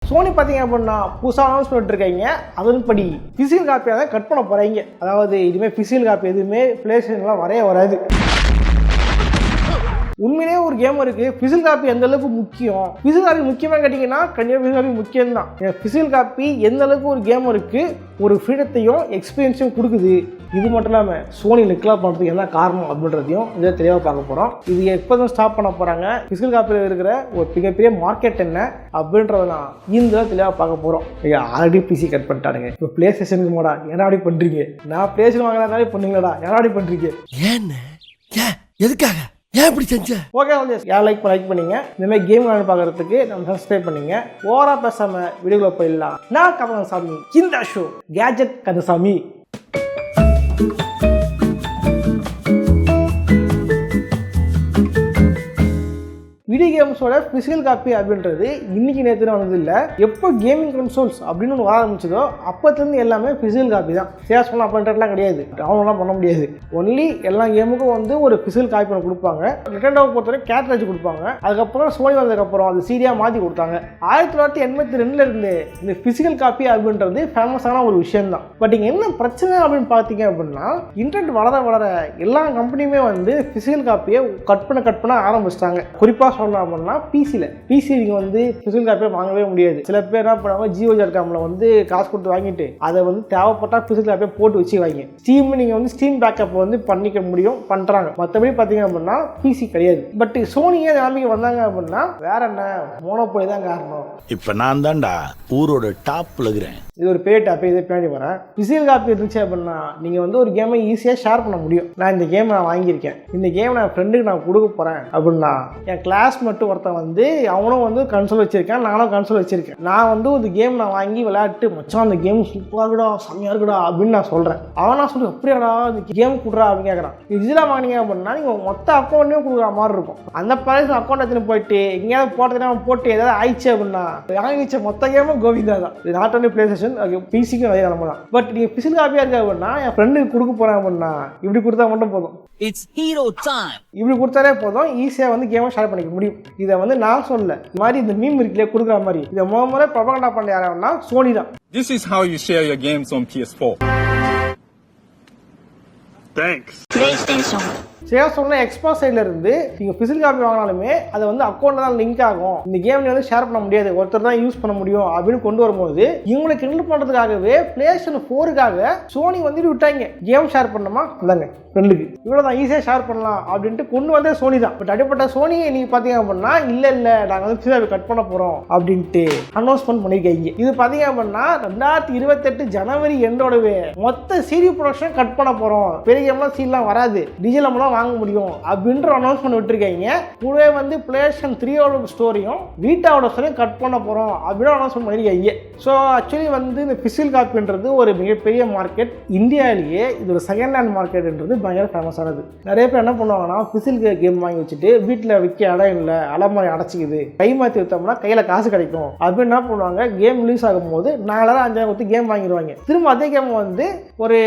Sony பார்த்தீங்க அப்படின்னா புதுசாக அனௌன்ஸ் பண்ணிட்டுருக்காங்க. அதன்படி ஃபிசிக்கல் காப்பியாக தான் கட் பண்ண போகிறாங்க. அதாவது இதுமாதிரி ஃபிசிக்கல் காப்பி எதுவுமே பிளே ஸ்டேஷன்லாம் வராது. உண்மையிலே ஒரு கேமருக்கு ஃபிசிக்கல் காப்பி எந்த அளவுக்கு முக்கியம், ஃபிசிக்கல் காப்பி முக்கியமாக கேட்டிங்கன்னா கண்டிப்பாக ஃபிசிக்கல் காப்பி முக்கியம்தான். ஃபிசிக்கல் காப்பி எந்த அளவுக்கு ஒரு கேமருக்கு ஒரு ஃப்ரீடத்தையும் எக்ஸ்பீரியன்ஸையும் கொடுக்குது. இது மட்டும் இல்லாமல் சோனி நெக்லாப் பண்ணுறதுக்கு என்ன காரணம் அப்படின்றதையும் இதை தெளிவாக பார்க்க போகிறோம். இது எப்போ தான் ஸ்டாப் பண்ண போகிறாங்க, ஃபிசிக்கல் காப்பியில் இருக்கிற ஒரு மிகப்பெரிய மார்க்கெட் என்ன அப்படின்றதான் இந்த தெளிவாக பார்க்க போகிறோம். ஆல்ரெடி பிசி கட் பண்ணிட்டானுங்க, இப்போ பிளே ஸ்டேஷனுக்கு மாடா ஏன்னா அப்படி பண்ணுறீங்க, நான் பிளே ஸ்டேஷன் வாங்கினாலே பண்ணுங்களடா ஏன்னா அப்படி பண்ணுறீங்க, எதுக்காக ஏன் இப்படி செஞ்ச? ஓகே யார் லைக் பண்ணீங்க. இந்த மாதிரி கேம் பார்க்கறதுக்கு நம்ம சப்ஸ்கிரைப் பண்ணீங்க. ஓவரா பேசாம வீடியோக்குள்ள போயிடலாம். நான் கந்தசாமி, இந்த ஷோ கேஜெட் கந்தசாமி. வீடியோ கேம்ஸோட ஃபிசிக்கல் காப்பி அப்படின்றது இன்னைக்கு நேற்று வந்தது இல்லை. எப்போ கேமிங் கன்சோல்ஸ் அப்படின்னு ஒன்று வர ஆரம்பிச்சதோ அப்போத்துலேருந்து எல்லாமே ஃபிசிக்கல் காப்பி தான். சேஸ் பண்ண அப்படின்றதுலாம் கிடையாது, டவுன்லாம் பண்ண முடியாது. ஒன்லி எல்லா கேமுக்கும் வந்து ஒரு ஃபிசிக்கல் காப்பி ஒன்று கொடுப்பாங்க. நிண்டெண்டோவை பொறுத்தவரை கேட்ரேஜ் கொடுப்பாங்க. அதுக்கப்புறம் சோனி வந்ததுக்கப்புறம் அது சீரியாக மாற்றி கொடுத்தாங்க. 1982 இருந்து இந்த ஃபிசிக்கல் காப்பி அப்படின்றது ஃபேமஸான ஒரு விஷயம் தான். பட் இங்கே என்ன பிரச்சனை அப்படின்னு பார்த்தீங்க அப்படின்னா, இன்டர்நெட் வளர எல்லா கம்பெனியுமே வந்து ஃபிசிக்கல் காப்பியை கட் பண்ண ஆரம்பிச்சிட்டாங்க. குறிப்பாக சொல்லலாம் அப்படின்னா பிசி நீங்கள் வந்து ஃபிசிக்கல் காப்பியை வாங்கவே முடியாது. சில பேர் என்ன பண்ணுவாங்க, ஜியோ.comல வந்து காசு கொடுத்து வாங்கிட்டு அதை வந்து தேவைப்பட்டால் ஃபிசிக்கல் காப்பியை போட்டு வச்சு வாங்கி ஸ்டீம் நீங்கள் வந்து ஸ்டீம் பேக்கப் வந்து பண்ணிக்க முடியும், பண்ணுறாங்க. மற்றபடி பார்த்தீங்க அப்படின்னா பிசி கிடையாது. பட் சோனியே நிலைமைக்கு வந்தாங்க அப்படின்னா வேற என்ன, மோனோபோலி தான் காரணம். இப்போ நான் தான்டா ஊரோட டாப்ல இருக்கிறேன். இது ஒரு பெரிய டாப். இதை பின்னாடி வரேன். ஃபிசிக்கல் காப்பி இருந்துச்சு அப்படின்னா நீங்கள் வந்து ஒரு கேமை ஈஸியாக ஷேர் பண்ண முடியும். நான் இந்த கேம் நான் வாங்கியிருக்கேன், இந்த கேம் நான் ஃப்ரெண்டுக்கு நான் கொடுக்க போகிறேன் அப்படின்னா, என் கிளாஸ் மட்டும் ஒருத்தன் வந்து அவனும் வந்து கன்சோல் வச்சிருக்கேன், நானும் கன்சோல் வச்சிருக்கேன். நான் வந்து ஒரு கேம் நான் வாங்கி விளையாட்டு மச்சான் அந்த கேம் சூப்பராக இருக்குடா, செம்மையாக இருக்குடா அப்படின்னு நான் சொல்கிறேன். அவன் நான் சொல்கிறேன் அப்படியாடா இந்த கேம் கொடுறா அப்படின்னு கேட்குறான். இதில் வாங்கினீங்க அப்படின்னா நீங்கள் மொத்த அக்கௌண்ட்லேயும் கொடுக்குற மாதிரி இருக்கும். அந்த பழைய அக்கௌண்ட் எடுத்துன்னு போயிட்டு எங்கேயாவது போட்டதுன்னா போட்டு ஏதாவது ஆயிடுச்சு அப்படின்னா வாங்கிச்ச மொத்த கேமும் கோவிந்தா தான். இது நாட் ஒன்லி பிளே ஸ்டேஷன், பிசிக்கும் அதே நிலமை தான். பட் நீங்கள் ஃபிசிக்கல் காப்பியாக இருக்க அப்படின்னா என் ஃப்ரெண்டுக்கு கொடுக்க போகிறேன் அப்படின்னா இப்படி கொடுத்தா மட்டும் போதும். It's hero time. இப்படி கொடுத்தாலே போதும், ஈஸியாக வந்து கேமை ஷேர் பண்ணிக்க முடியும். இதை வந்து நான் சொல்ல, இந்த மாதிரி இந்த மீம் இருக்குல்ல கொடுக்குற மாதிரி இதை முதல்ல ப்ரொபகண்டா பண்ண யாராவதுனா சோனி தான். This is how you share your games on PS4. Thanks. PlayStation. சொன்ன எக்ஸ்பா சைட்ல இருந்து நீங்க பிசிக்கல் காப்பி வாங்கினாலுமே அதை வந்து அக்கௌண்ட்ல தான் லிங்க் ஆகும், இந்த கேம் வந்து ஷேர் பண்ண முடியாது, ஒருத்தர் தான் யூஸ் பண்ண முடியும் அப்படின்னு கொண்டு வரும்போது இவங்களை கிண்டல் பண்றதுக்காகவே PlayStation 4க்காக சோனி வந்து விட்டாங்க. கேம் ஷேர் பண்ணணுமா இல்லைங்க ஃப்ரெண்டுக்கு இவ்வளோதான் ஈஸியாக ஷேர் பண்ணலாம் அப்படின்ட்டு கொண்டு வந்தே சோனி தான். பட் அடிப்பட்ட சோனியை நீங்கள் பார்த்தீங்க அப்படின்னா இல்லை நாங்கள் வந்து ஃபிசிக்கல் கட் பண்ண போகிறோம் அப்படின்ட்டு அனௌன்ஸ்மெண்ட் பண்ணியிருக்கீங்க. இது பார்த்தீங்க அப்படின்னா 2028 ஜனவரி எண்டோடவே மொத்த சீரி ப்ரொடக்ஷன் கட் பண்ண போகிறோம், பெரிய கேம்லாம் சீன்லாம் வராது, டிஜிட்டல் தான் வாங்க முடியும் அப்படின்ற அனௌன்ஸ்மெண்ட் விட்டுருக்கீங்க. கூடவே வந்து PlayStation 3யோட ஸ்டோரியும் வீட்டாவோட ஸ்டோரியும் கட் பண்ண போகிறோம் அப்படின்னு அனௌன்ஸ்மெண்ட் பண்ணியிருக்கீங்க. ஸோ ஆக்சுவலி வந்து இந்த ஃபிசிக்கல் காப்பின்றது ஒரு மிகப்பெரிய மார்க்கெட். இந்தியாவிலேயே இது ஒரு செகண்ட் ஹேண்ட் மார்க்கெட்ன்றது பயங்கர ஃபேமஸானது. நிறைய பேர் என்ன பண்ணுவாங்கன்னா ஃபிசிக்கல் கேம் வாங்கி வச்சுட்டு வீட்டில் விற்க இடம் இல்லை, அலமாரி அடைச்சிக்குது, கை மாற்றி விற்றோம்னா கையில் காசு கிடைக்கும் அப்படின்னு என்ன பண்ணுவாங்க, கேம் ரிலீஸ் ஆகும்போது 4000 5000 கொடுத்து கேம் வாங்கிடுவாங்க. திரும்ப அதே கேம் வந்து ஒரு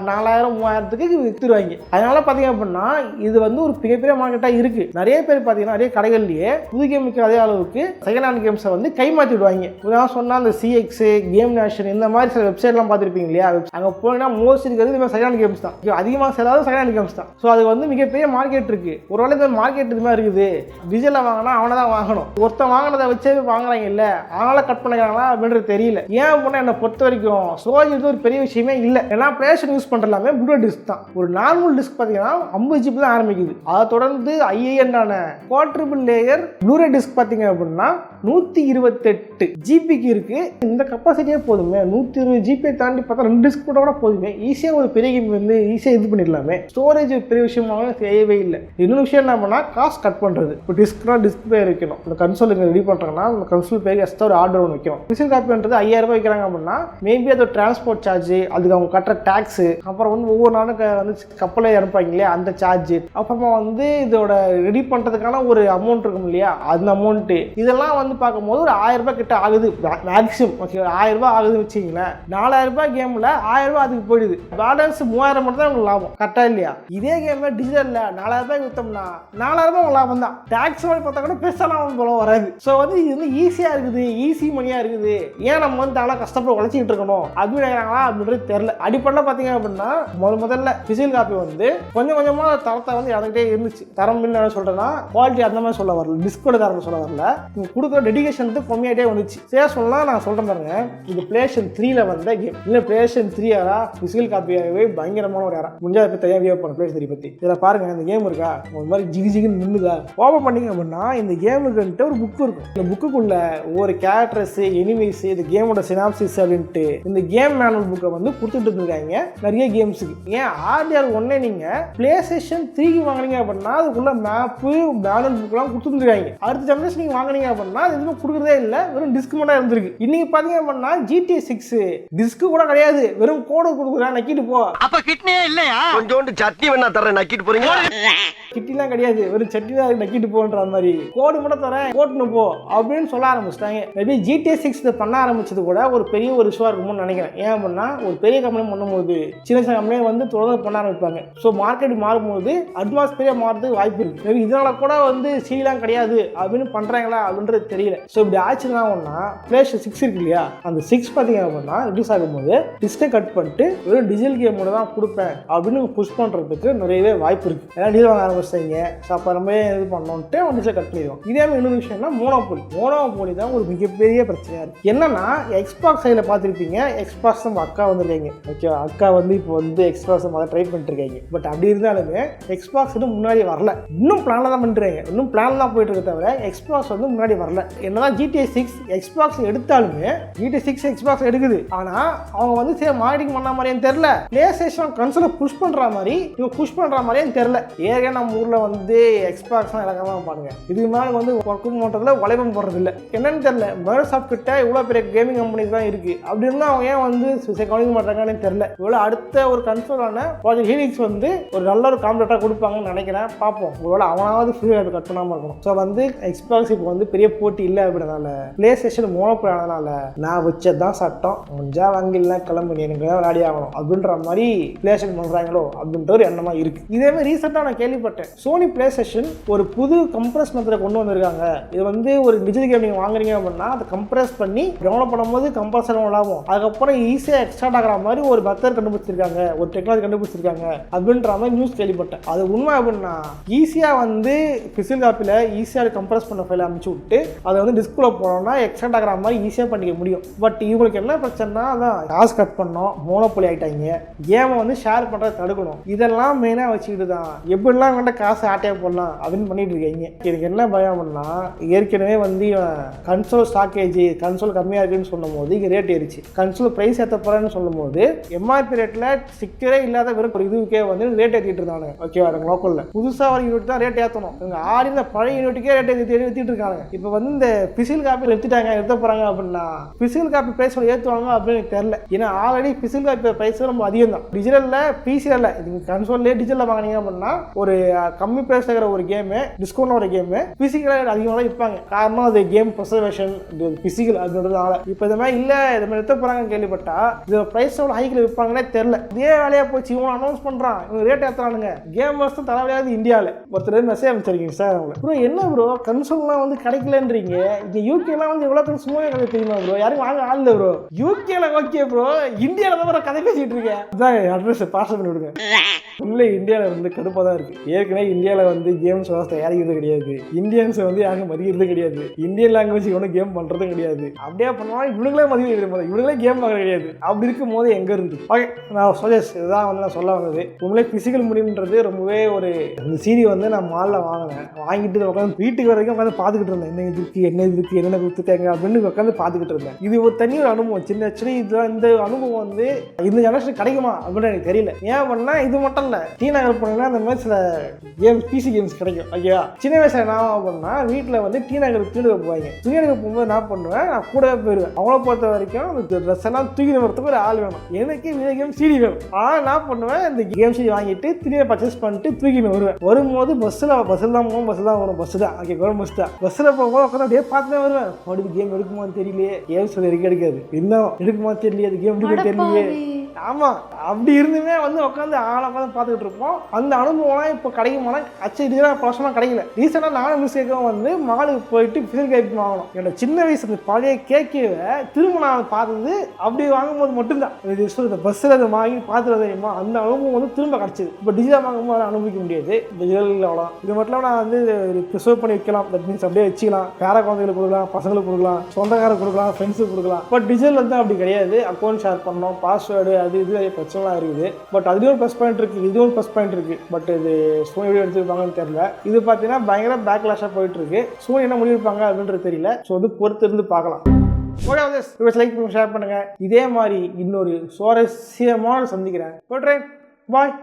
4000 3000க்கு விற்றுருவாங்க. அதனால பார்த்தீங்க அப்படின்னா இது வந்து ஒரு மிகப்பெரிய மார்க்கெட்டாக இருக்குது. நிறைய பேர் பார்த்தீங்கன்னா நிறைய கடைகள்லேயே புது கேம் விற்கிற அதே அளவுக்கு செகண்ட் ஹேண்ட் கேம்ஸை வந்து கை மாற்றி விடுவாங்க. உதாரணம் சொன்னால் அந்த CX கேம் நேஷன் இந்த மாதிரி சில வெப்சைட்லாம் பார்த்துருப்பீங்க இல்லையா, அங்கே போனீங்கன்னா மோஸ்ட் இருக்கிறது இந்த மாதிரி செகண்ட் ஹேண்ட் கேம்ஸ் தான், அதிகமாக செல்லாத செகண்ட் ஹேண்ட் கேம்ஸ் தான். ஸோ அது வந்து மிகப்பெரிய மார்க்கெட் இருக்குது. ஒரு வேளை இந்த மார்க்கெட் இது மாதிரி இருக்குது, டிஜிட்டலில் வாங்கினா அவனை தான் வாங்கணும், ஒருத்தன் வாங்கினதை வச்சே வாங்குறாங்க இல்லை, அதனால கட் பண்ணிக்கிறாங்களா அப்படின்றது தெரியல. ஏன் அப்படின்னா என்னை பொறுத்த வரைக்கும் ஸ்டோரேஜ் ஒரு பெரிய விஷயமே இல்லை. ஏன்னா PlayStation யூஸ் பண்ணுறலாமே ப்ளூ டிஸ்க் தான். ஒரு நார்மல் டிஸ்க் பார்த்தீங்கன்னா 50 GB தான் ஆரம்பிக்குது. அதை தொடர்ந்து IIN-ஆன குவாட்ரிபிள் லேயர் ப்ளூரே டிஸ்க் பார்த்தீங்க அப்படின்னா 128 GB இருக்கு. இந்த கெப்பாசிட்டியே போதுமே, 120 GB தாண்டி பார்த்தா 2 டிஸ்க் கூட போதுமே, ஈஸியாக ஒரு பெரிய கேம் வந்து ஈஸியாக இது பண்ணிடலாமே. ஸ்டோரேஜ் பெரிய விஷயமாக செய்யவே இல்லை. இன்னொரு விஷயம் என்ன பண்ணா காசு கட் பண்ணுறது. இப்போ டிஸ்க்னா டிஸ்க் பே வைக்கணும், இந்த கன்சோல் ரெடி பண்ணுறாங்கன்னா அந்த கன்சோல் பேருக்கு எக்ஸ்ட்ரா ஒரு ஆர்டர் ஒன்று வைக்கணும். பிசிக்கல் காப்பின்றது 5000 ரூபாய் வைக்கிறாங்க அப்படின்னா மேபி அது டிரான்ஸ்போர்ட் சார்ஜ், அதுக்கு அவங்க கட்டுற டேக்ஸு, அப்புறம் வந்து ஒவ்வொரு நாளும் வந்து கப்பலை அனுப்பாங்க இல்லையா அந்த சார்ஜ், அப்புறமா வந்து இதோட ரெடி பண்ணுறதுக்கான ஒரு அமௌண்ட் இருக்கும் இல்லையா அந்த அமௌண்ட்டு, இதெல்லாம் வந்து வந்து பார்க்கும்போது ஒரு 1000 ரூபாய் கிட்ட ஆகுது மேக்ஸிமம். ஓகே, 1000 ரூபாய் ஆகுதுன்னு வச்சுங்களேன். 4000 ரூபாய் கேமில் 1000 ரூபாய் அதுக்கு போயிடுது. பேலன்ஸ் 3000 மட்டும் தான் உங்களுக்கு லாபம். கரெக்டாக இல்லையா? இதே கேமில் டிஜிட்டலில் 4000 ரூபாய்க்கு விற்றோம்னா 4000 ரூபாய் உங்களுக்கு லாபம் தான். டேக்ஸ் மாதிரி பார்த்தா கூட பெருசாலாம் போல வராது. ஸோ வந்து இது வந்து ஈஸியாக இருக்குது, ஈஸி மணியாக இருக்குது. ஏன் நம்ம வந்து அதெல்லாம் கஷ்டப்பட்டு உழைச்சிக்கிட்டு இருக்கணும் அப்படின்னு நினைக்கிறாங்களா அப்படின்றது தெரியல. அடிப்படையில் பார்த்தீங்க அப்படின்னா முதல்ல பிசிக்கல் காப்பி வந்து கொஞ்சம் கொஞ்சமாக தரத்தை வந்து இறந்துகிட்டே இருந்துச்சு. தரம் என்ன சொல்கிறேன்னா குவாலிட்டி அந்த மாதிரி சொல்ல வரல, டிஸ்கோட தரம் சொல்ல வரல. நீங்கள் கொடுக்குற டெடிகேஷன் வந்து கம்மியாகிட்டே வந்துச்சு. சரி சொல்லலாம், நான் சொல்கிறேன் பாருங்க, இது PlayStation 3ல வந்த கேம். இல்லை PlayStation 3 யாரா பிசிக்கல் காப்பியாகவே பயங்கரமான ஒரு யாரா முடிஞ்சா இப்போ தனியாக வியூ பண்ண PlayStation 3 பற்றி. இதில் பாருங்க, இந்த கேம் இருக்கா ஒரு மாதிரி ஜிகின்னு நின்றுதா ஓப்பன் பண்ணிங்க அப்படின்னா இந்த கேமுக்குன்ட்டு ஒரு புக்கு இருக்கும். இந்த புக்குக்குள்ள ஒரு கேரக்டர்ஸ், எனிமீஸ், இந்த கேமோட சினாப்சிஸ் அப்படின்ட்டு இந்த கேம் மேனுவல் புக்கை வந்து கொடுத்துட்டு இருக்காங்க நிறைய கேம்ஸுக்கு. ஏன் RDR 1 நீங்கள் PlayStation 3க்கு வாங்கினீங்க அப்படின்னா அதுக்குள்ள மேப்பு மேனுவல் புக்கெல்லாம் கொடுத்துருக்காங்க. அடுத்த ஜெனரேஷன் நீங்கள் வாங்கினீங்க அப்படின்னா அது எதுவுமே கொடுக்குறதே இல்லை, வெறும் டிஸ்க் மட்டும் இருந்திருக்கு. இன்னைக்கு பார்த்தீங்க அப்படின்னா GTA 6 டிஸ்க் கூட கிடையாது, வெறும் கோடு கொடுக்குறேன் நக்கிட்டு போ. அப்ப கிட்னியே இல்லையா? கொஞ்சோண்டு சட்னி வேணா தரேன், நக்கிட்டு போறீங்க. கிட்டிலாம் கிடையாது, வெறும் சட்னி தான் நக்கிட்டு போன்ற மாதிரி, கோடு மட்டும் தரேன் கோட்டுன்னு போ அப்படின்னு சொல்ல ஆரம்பிச்சிட்டாங்க. மேபி GTA 6 இதை பண்ண ஆரம்பிச்சது கூட ஒரு பெரிய ஒரு இஷ்யூவாக இருக்கும்னு நினைக்கிறேன். ஏன் அப்படின்னா ஒரு பெரிய கம்பெனி பண்ணும்போது சின்ன சின்ன கம்பெனியை வந்து தொடர்ந்து பண்ண ஆரம்பிப்பாங்க. ஸோ மார்க்கெட் மாறும்போது அட்மாஸ்பியர் மாறதுக்கு வாய்ப்பு இருக்கு. மேபி இதனால கூட வந்து சீலாம் கிடையாது அப்படின்னு பண்றாங்களா அப்படின்றது தெரியல. ஸோ இப்படி ஆச்சுன்னா ஒன்னா PlayStation 6 இருக்கு இல்லையா, அந்த 6 பார்த்தீங்க அப்படின்னா ரிலீஸ் ஆகும்போது டிஸ்கை கட் பண்ணிட்டு வெறும் டிஜிட்டல் கேமோட தான் கொடுப்பேன் அப்படின்னு புஷ் பண்ணுறதுக்கு நிறையவே வாய்ப்பு இருக்கு. ஏன்னா டீல் வாங்க ஆரம்பிச்சிங்க. ஸோ அப்போ நம்ம இது பண்ணோன்ட்டு அவன் டிஸ்கை கட் பண்ணிடுவோம். இதே மாதிரி இன்னொரு விஷயம்னா மோனோபோலி தான் ஒரு மிகப்பெரிய பிரச்சனையா இருக்கு. என்னன்னா Xbox சைடில் பார்த்துருப்பீங்க, Xbox நம்ம அக்கா வந்துருக்காங்க. ஓகே, அக்கா வந்து இப்போ வந்து Xbox அதை ட்ரை பண்ணிட்டு இருக்காங்க. பட் அப்படி இருந்தாலுமே Xbox இன்னும் முன்னாடி வரல, இன்னும் பிளான்ல தான் பண்ணுறாங்க, இன்னும் பிளான் தான் போயிட்டு இருக்க தவிர Xbox வந்து முன்னாடி வரல. என்னதான் GTA 6 Xbox எடுத்தாலுமே GTA 6 Xbox எடுக்குது, ஆனா அவங்க வந்து சரி மார்க்கெட்டிங் பண்ண மாதிரியும் தெரியல, PlayStation கன்சோலை புஷ் பண்ற மாதிரி இவங்க புஷ் பண்ற மாதிரியும் தெரியல. ஏற்கனவே நம்ம ஊர்ல வந்து Xbox தான் இலக்கமா பாருங்க, இதுக்கு மேலே வந்து ஒர்க்கும் பண்ணுறதுல உழைப்பும் போடுறது இல்லை. என்னன்னு தெரியல, மைக்ரோசாஃப்ட் கிட்ட இவ்வளோ பெரிய கேமிங் கம்பெனிஸ் தான் இருக்கு, அப்படி இருந்தால் அவங்க ஏன் வந்து கவனிக்க மாட்டாங்கன்னு தெரியல. இவ்வளோ அடுத்த ஒரு கன்சோலான ப்ராஜெக்ட் ஹீலிக்ஸ் வந்து ஒரு நல்ல ஒரு காம்பேக்டாக கொடுப்பாங்கன்னு நினைக்கிறேன். பார்ப்போம், ஒருவேளை அவனாவது ஃப்ரீ கட் பண்ணாமல் இருக்கணும். ஸோ வந்து Xbox இப்போ வந்து பெரிய போட்டி இல்லை அப்படின்றனால PlayStation மோனோபோலி ஆனதுனால நான் வச்சதான் சட்டம், கொஞ்சம் வாங்கிலாம் கிளம்பி எனக்கு விளையாடி ஆகணும் அப்படின்ற மாதிரி PlayStation பண்ணுறாங்களோ அப்படின்ற ஒரு எண்ணமா இருக்கு. இதே மாதிரி ரீசெண்டாக நான் கேள்விப்பட்டேன், சோனி PlayStation ஒரு புது கம்ப்ரஸ் மெத்தடை கொண்டு வந்திருக்காங்க. இது வந்து ஒரு டிஜிட்டல் கேம் நீங்கள் வாங்குறீங்க அப்படின்னா அதை கம்ப்ரஸ் பண்ணி டெவலப் பண்ணும்போது கம்ப்ரஸர் ஆகும், அதுக்கப்புறம் ஈஸியாக எக்ஸ்ட்ராக்ட் ஆகிற மாதிரி ஒரு மெத்தட் கண்டுபிடிச்சிருக்காங்க, ஒரு டெக்னாலஜி கண்டுபிடிச்சிருக்காங்க அப்படின்ற மாதிரி நியூஸ் கேள்விப்பட்டேன். அது உண்மை அப்படின்னா ஈஸியாக வந்து பிசிக்கல் காப்பியில் ஈஸியாக கம்ப்ரஸ் பண்ண ஃபைலை அனுப்பிச்சு விட்டு அதை வந்து டிஸ்குள்ள போனோம்னா எக்ஸ்ட்ராக்ட் ஆகிற மாதிரி ஈஸியாக பண்ணிக்க முடியும். பட் இவங்களுக்கு என்ன பிரச்சனைனா அதான் காசு கட் பண்ணோம், மோனோபோலி ஆகிட்டாங்க, கேமை வந்து ஷேர் பண்ணுறதை தடுக்கணும், இதெல்லாம் மெயினாக வச்சுக்கிட்டு தான் எப்படிலாம் வேண்டாம் காசு ஆட்டையாக போடலாம் அப்படின்னு பண்ணிட்டு இருக்காங்க. எனக்கு என்ன பயம் அப்படின்னா ஏற்கனவே வந்து கன்சோல் ஸ்டாக்கேஜ் கன்சோல் கம்மியாக இருக்குன்னு சொல்லும் போது இங்கே ரேட் ஏறிச்சு, கன்சோல் ப்ரைஸ் ஏற்ற போகிறேன்னு சொல்லும் போது எம்ஆர்பி ரேட்டில் ஸ்டிக்கரே இல்லாத வெறும் ஒரு இதுக்கே வந்து ரேட் ஏற்றிட்டு இருந்தாங்க. ஓகேவா, எனக்கு லோக்கலில் புதுசாக ஒரு யூனிட் தான் ரேட் ஏற்றணும், இவங்க ஆடி இந்த பழைய யூனிட்டுக்கே ரேட் ஏற்றிட்டு இருக்காங்க. இப்போ வந்து இந்த பிசிக்கல் காப்பி எடுத்துட்டாங்க, எடுத்த போகிறாங்க அப்படின்னா பிசிக்கல் காப்பி ப்ரைஸ் ஏற்றுவாங்க அப்படின்னு எனக்கு தெரியல. ஏன்னா ஆல்ரெடி பிசிக்கல் காப்பி ப்ரைஸ் ரொம்ப அதிகம் தான். டிஜிட்டலில் பிசியில் இது கன்சோல்லே டிஜிட்டலில் வாங்கினீங்க அப்படின்னா ஒரு கம்மி ப்ரைஸ் இருக்கிற ஒரு கேமு டிஸ்கவுண்ட் ஒரு கேமு பிசிக்கலாக அதிகமாக தான் விற்பாங்க. காரணம் அது கேம் ப்ரிசர்வேஷன் பிசிக்கல் அப்படின்றதுனால. இப்போ இந்த மாதிரி இல்லை இது மாதிரி எடுத்த போகிறாங்கன்னு கேள்விப்பட்டா இது ப்ரைஸ் எவ்வளோ ஹைக்கில் விற்பாங்கன்னே தெரியல. இதே வேலையாக போச்சு, இவங்க அனௌன்ஸ் பண்ணுறான், இவங்க ரேட் ஏற்றுறானுங்க. கேம் வருஷம் தலைவலியாது இந்தியாவில் ஒருத்தர் மெசேஜ் அமைச்சிருக்கீங்க சார் அவங்கள. ப்ரோ என்ன ப்ரோ கன்சோல்லாம் வந்து கிடைக்கலன்றீங்க, இங்கே யூகேலாம் வந்து எவ்வளோ கன்சூமே கிடையாது தெரியுமா ப்ரோ, யாரும் வாங்க ஆள் இல்லை ப்ரோ. யூகேல ஓகே ப்ரோ, இந்தியாவில் தான் கதை பேசிகிட்டு இருக்கேன். அதான் அட்ரஸ் பாஸ் பண்ணி விடுங்க. இல்லை இந்தியாவில் வந்து கடுப்பாக தான் இருக்குது. ஏற்கனவே இந்தியாவில் வந்து கேம்ஸ் தயாரிக்கிறது கிடையாது, இந்தியன்ஸை வந்து யாரும் மதிக்கிறது கிடையாது, இந்தியன் லாங்குவேஜ் ஒன்றும் கேம் பண்ணுறது கிடையாது. அப்படியே பண்ணுவாங்க இவங்களே மதிக்கிறது, இவங்களே கேம் வாங்க கிடையாது. அப்படி இருக்கும் போது எங்கே இருந்து ஓகே நான் சஜஸ் இதுதான் வந்து நான் சொல்ல வந்தது. உங்களே பிசிக்கல் முடியுன்றது ரொம்பவே ஒரு இந்த சீரி வந்து நான் மாலில் வாங்கினேன், வாங்கிட்டு உட்காந்து வீட்டுக்கு வரைக்கும் உட்காந்து பார்த்துக்கிட்டு இருந்தேன், என்ன இது இருக்குது என்ன இது இருக்குது என்னென்ன கொடுத்துட்டாங்க அப்படின்னு உட்காந்து பார்த்துக்கிட்டு இருந்தேன். இது ஒரு தனி ஒரு அனுபவம். சின்ன ஆக்சுவலி இதுதான் இந்த அனுபவம் வந்து இந்த ஜெனரேஷன் கிடைக்குமா அப்படின்னு எனக்கு தெரியல. ஏன் பண்ணால் இது மட்டும் இல்லை, டி நகர் போனீங்கன்னா அந்த மாதிரி சில கேம்ஸ் பிசி கேம்ஸ் கிடைக்கும். ஓகேவா, சின்ன வயசுல நான் பண்ணால் வீட்டில் வந்து டி நகர் துணி போவாங்க, துணி எடுக்க போகும்போது நான் பண்ணுவேன், நான் கூடவே போயிடுவேன். அவங்கள பொறுத்த வரைக்கும் அந்த ட்ரெஸ் எல்லாம் தூக்கி வரத்துக்கு ஒரு ஆள் வேணும், எனக்கு வீடியோ கேம் சிடி வேணும். ஆனால் நான் பண்ணுவேன் இந்த கேம் சிடி வாங்கிட்டு துணியை பர்ச்சேஸ் பண்ணிட்டு தூக்கின்னு வருவேன். வரும்போது பஸ்ஸில் தான் போகும், பஸ் தான் வரும், பஸ் தான் ஓகே கவர்மெண்ட் பஸ் தான். பஸ்ஸில் போகும்போது உட்காந்து அப்படியே பார்த்துதான் வருவேன். மறுபடியும் கேம் எடுக்குமான்னு தெரியலையே, கேம் சொல்லி எடுக்காது, இன்னும் எடுக்குமான்னு தெரியலையே, அது கேம் எடுக்க தெரியலையே. ஆமா, அப்படி இருந்துமே வந்து உட்காந்து உட்காந்து பார்த்துக்கிட்டு இருப்போம். அந்த அனுபவம்லாம் இப்போ கிடைக்குமானா பல வருஷமாக கிடைக்கல. ரீசெண்டாக நானும் மிஸ் கேட்கவும் வந்து மாலுக்கு போயிட்டு ஃபிசிக்கல் கேக் வாங்கணும். என்னோட சின்ன வயசு பழைய கேக்கேவை திரும்ப நான் பார்த்தது அப்படி வாங்கும்போது மட்டும்தான். இந்த பஸ்ஸில் அதை வாங்கி பார்த்துட்டு தெரியுமா, அந்த அனுபவம் வந்து திரும்ப கிடச்சிது. இப்போ டிஜிட்டல் வாங்கும்போது அனுபவிக்க முடியாது. டிஜிட்டல் அவ்வளோ இது மட்டும் நான் வந்து ப்ரிசர்வ் பண்ணி வைக்கலாம். தட் மீன்ஸ் அப்படியே வச்சுக்கலாம். பேர குழந்தைகளுக்கு கொடுக்கலாம், பசங்களுக்கு கொடுக்கலாம், சொந்தக்காரருக்கு கொடுக்கலாம், ஃப்ரெண்ட்ஸுக்கு கொடுக்கலாம். பட் டிஜிட்டல் வந்து அப்படி கிடையாது. அக்கௌண்ட் ஷேர் பண்ணணும், பாஸ்வேர்டு அது இது பிரச்சனைலாம் இருக்குது. பட் அதுலேயும் ஒரு ப்ளஸ் பாயிண்ட் இருக்குது, இதுவும் ப்ளஸ் பாயிண்ட் இருக்குது. பட் இது சோனி எப்படி எடுத்துருப்பாங்கன்னு தெரியல. இது பார்த்தீங்கன்னா பயங்கர பேக்லாஷாக போயிட்டு இருக்கு. சோனி என்ன முடிவிருப்பாங்க அப்படின்றது தெரியல. ஸோ வந்து பொறுத்து இருந்து பார்க்கலாம். லைக் பண்ணி ஷேர் பண்ணுங்க. இதே மாதிரி இன்னொரு சுவாரஸ்யமான சந்திக்கிறேன். பாய்.